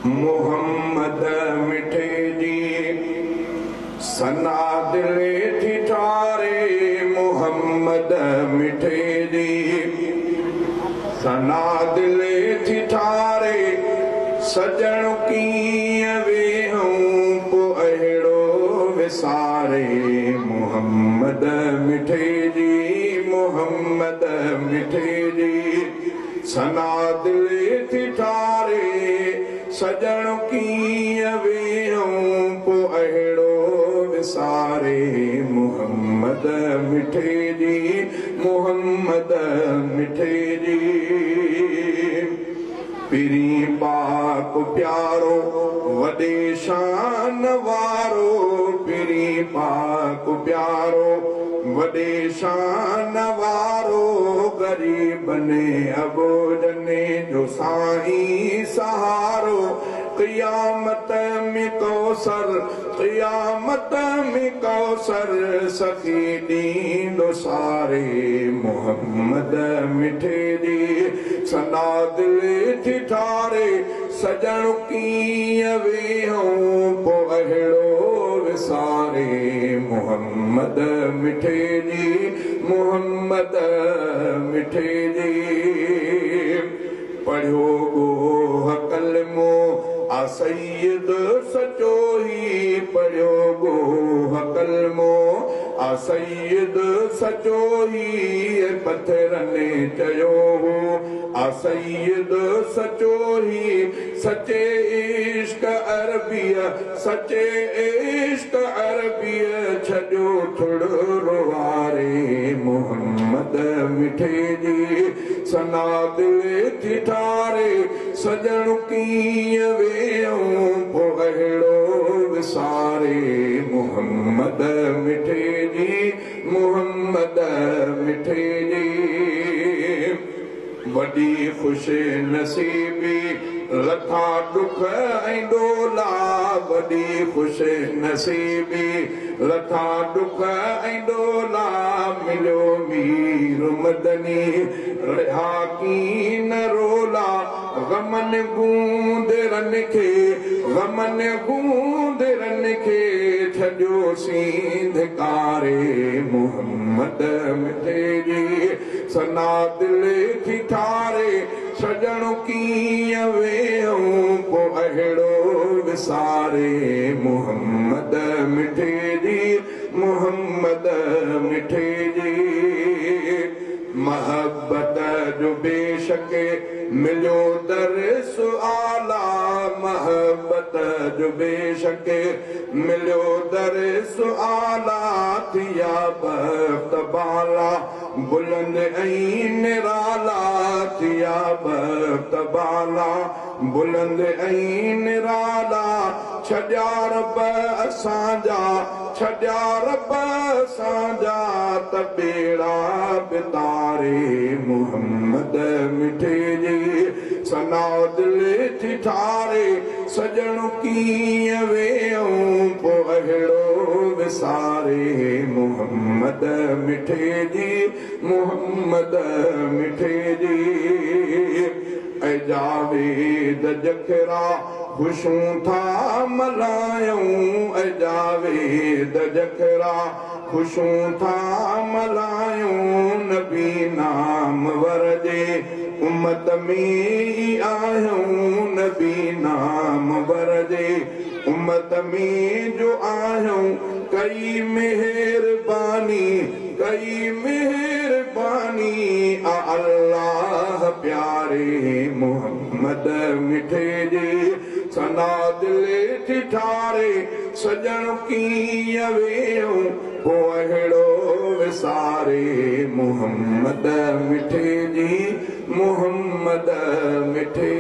मोहम्मद मिठे जी सना दिले ठिठारे मोहम्मद मिठे जी सना दिले ठिठारे सजण कीअं वेहूं को अहिड़ो विसारे मोहम्मद मिठे जी मोहम्मद मिठे जी सना दिले ठिठारे सजण कीअं वेहूं को अहिड़ो विसारे मोहम्मद मिठे जी मोहम्मद मिठे जी पिरी पाक प्यारो वॾे शान वारो पिरी पाक प्यारो वॾे शान वारो ग़रीबने अबोजने जो साईं सहारो क़यामत में कौसर क़यामत में कौसर सखी ॾींदो सारे मोहम्मद मिठे जी सना दिले ठिठारे सजण कीअं वेहूं को अहिड़ो विसारे मोहम्मद मिठे जी मोहम्मद मिठे जी पढ़ियो गो कलमो आ सैयद सचो ही पढ़ियो गो कलमो आ सैयद सचो ही पत्थरने चयो हो आ सैयद सचो ही सचे इश्क अरबिया सचे इश्क अरबिया छॾियो थोड़ो वारे मोहम्मद मिठे जी सना दिले ठिठारे सजण कीअं वेहूं को अहिड़ो विसारे मोहम्मद मिठे जी मोहम्मद मिठे जी वॾी ख़ुशि नसीबी लथा दुख ऐं ॾोला वॾी ख़ुशि नसीबी लथा दुख ऐं ॾोला मिलियो मीर मदनी रहा कीन रोला गमन गूंदरनि खे गमन गूंदरनि खे छॾियो सींधकारे मोहम्मद मिठे जी सना दिले ठिठारे सजण कीअं वेहूं को अहिड़ो विसारे मोहम्मद मिठे जी मोहम्मद मिठे जी महबत जो बेशक मिलियो दर्स आला महबत जो बेशक मिलियो दर्स आला थिया बख्त बाला बुलंद ऐं निराला थिया बख्त बाला बुलंद ऐं निराला छॾिया रब असांजा छॾिया रब असांजा त ॿेड़ा बितारे मोहम्मद मिठे जी सना दिले ठिठारे सजण कीअं वेहूं को अहिड़ो विसारे मोहम्मद मिठे जी मोहम्मद मिठे जी ऐं जावेद जखरा ख़ुशूं था मल्हायूं ऐं जावेद जखरा ख़ुशूं था मल्हायूं नबी नाम वरजे उम्मत में आहियूं नबी नाम वरजे उम्मत में जो आहियूं कई मेहरबानी अल्लाह प्यारे मोहम्मद मिठे जी सना दिले ठिठारे सजण कीअं वेहूं को अहिड़ो विसारे मोहम्मद मिठे जी मोहम्मद मिठे